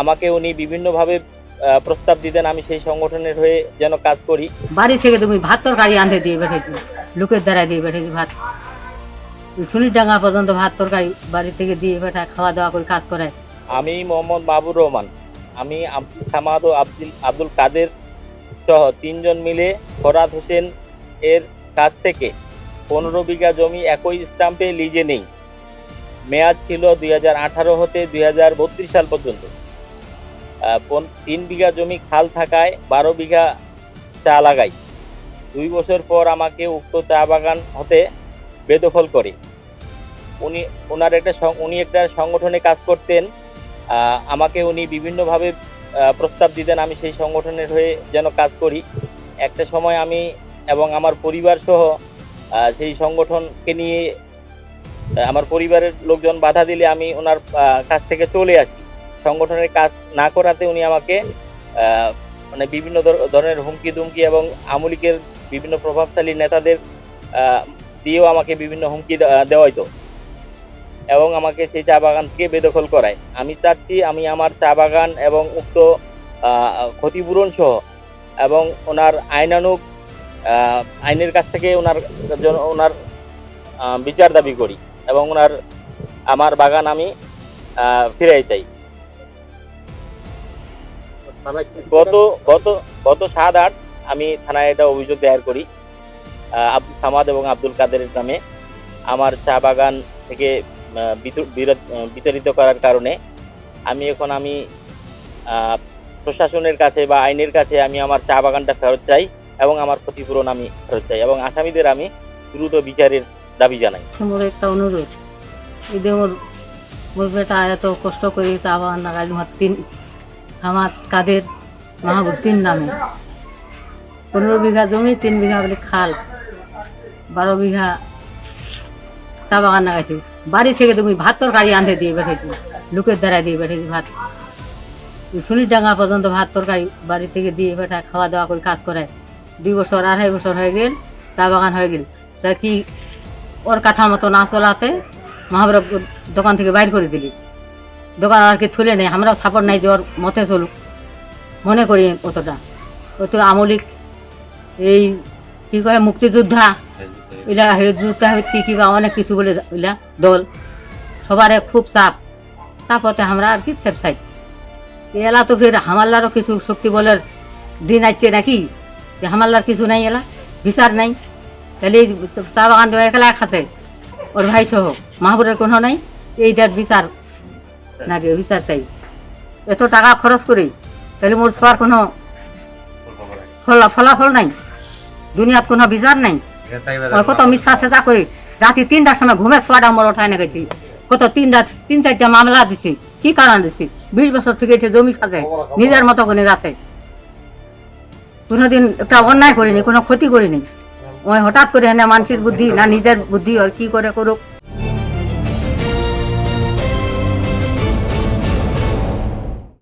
আমাকে উনি বিভিন্নভাবে প্রস্তাব দিতেন আমি সেই সংগঠনের হয়ে যেন কাজ করি। বাড়ি থেকে তুমি ভাত তরকারি আনতে দিয়ে বেঠেছি, লোকের দ্বারা দিয়ে বেঠেছি ভাত। ডাঙ্গা পর্যন্ত ভাত তরকারি বাড়ি থেকে দিয়ে বেটা খাওয়া দাওয়া করে কাজ করে। আমি মোহাম্মদ মাহবুর রহমান, আমি আব্দুল সামাদ ও আব্দুল কাদের সহ ৩ জন মিলে ফরহাদ হোসেন এর কাছ থেকে ১৫ বিঘা জমি একই স্ট্যাম্পে লিজে নেই। মেয়াদ ছিল ২০১৮ হতে ২০৩২ সাল পর্যন্ত। ৩ বিঘা জমি খাল থাকায় ১২ বিঘা চা লাগাই। ২ বছর পর আমাকে উক্ত চা বাগান হতে বেদখল করে। উনি একটা সংগঠনে কাজ করতেন। আমাকে উনি বিভিন্নভাবে প্রস্তাব দিতেন আমি সেই সংগঠনের হয়ে যেন কাজ করি। একটা সময় আমি এবং আমার পরিবার সহ সেই সংগঠনকে নিয়ে আমার পরিবারের লোকজন বাধা দিলে আমি ওনার কাছ থেকে চলে আসি। সংগঠনের কাজ না করাতে উনি আমাকে মানে বিভিন্ন ধরনের হুমকি দুমকি এবং আওয়ামী লীগের বিভিন্ন প্রভাবশালী নেতাদের দিয়েও আমাকে বিভিন্ন হুমকি দেওয়া হতো এবং আমাকে সেই চা বাগান থেকে বেদখল করায়। আমি চাচ্ছি আমি আমার চা বাগান এবং উক্ত ক্ষতিপূরণ সহ এবং ওনার আইনের কাছ থেকে ওনার বিচার দাবি করি এবং আমার বাগান আমি ফিরাই চাই। গত ৭-৮ আমি থানায় এটা অভিযোগ দায়ের করি আব্দুল সামাদ এবং আব্দুল কাদেরের নামে আমার চা বাগান থেকে বিতাড়িত করার কারণে। আমি প্রশাসনের কাছে বা আইনের কাছে আমি আমার চা বাগানটা ফেরত চাই এবং আমার ক্ষতিপূরণ আমি ফেরত চাই এবং আসামিদের আমি দ্রুত বিচারের দাবি জানাই। মোর একটা অনুরোধ, এদের মোর বেটা এত কষ্ট করে চা বাগান লাগাই, সামাদ কাদের মাহবুব ৩ নামে ১৫ বিঘা জমি, ৩ বিঘা বলে খাল, ১২ বিঘা চা বাগান লাগাইছি। বাড়ি থেকে তুমি ভাত তরকারি আনতে দিয়ে বেঠেছি, লোকের দ্বারা দিয়ে বেঠেছি ভাত। ডাঙ্গা পর্যন্ত ভাত তরকারি বাড়ি থেকে দিয়ে বেটা খাওয়া দাওয়া করে কাজ করে। ২ বছর ২.৫ বছর হয়ে গেল, চা বাগান হয়ে গেল। তা কি ওর কথা মতো না চলাতে মাহবুব দোকান থেকে বাইর করে দিলি। দোকান আর কি থুলে নেই, আমরাও সাপোর্ট নাই যে ওর মতে চলুক, মনে করি অতটা। ও তো আমলিক এই কি কয় মুক্তিযোদ্ধা, এলা যোদ্ধা কি বা অনেক কিছু বলে এলা দল সবার খুব চাপ হতে আমরা আর কি সেফ সাইড এলা। তো ফের হামাল্লারও কিছু শক্তি বলের দিন আসছে নাকি, যে হামাল্লার কিছু নাই, এলা বিচার নাই। তাহলে এই চা বাগান দেওয়া একলা খাচ্ছে ওর ভাই সহ, মাহবুবের কোনো নাই। এইটার বিচার নাকি, বিচার চাই। এত টাকা খরচ করি তাহলে মোর ছোঁয়ার কোনো ফলাফল নাই, দুনিয়াত কোনো বিচার নাই। কত মিথ্যা চেষ্টা করি, রাতে ৩টার সময় ঘুমে ছোঁয়াটা মোর ওঠায় না গেছি। কত ৩-৪টা মামলা দিছি, কি কারণ দিছি? ২০ বছর থেকে এসে জমি খাচ্ছে নিজের মতো করে গাছে, কোনোদিন একটা অন্যায় করিনি, কোনো ক্ষতি করিনি। ওই হঠাৎ করে না মানুষের বুদ্ধি না নিজের বুদ্ধি, আর কি করে করুক।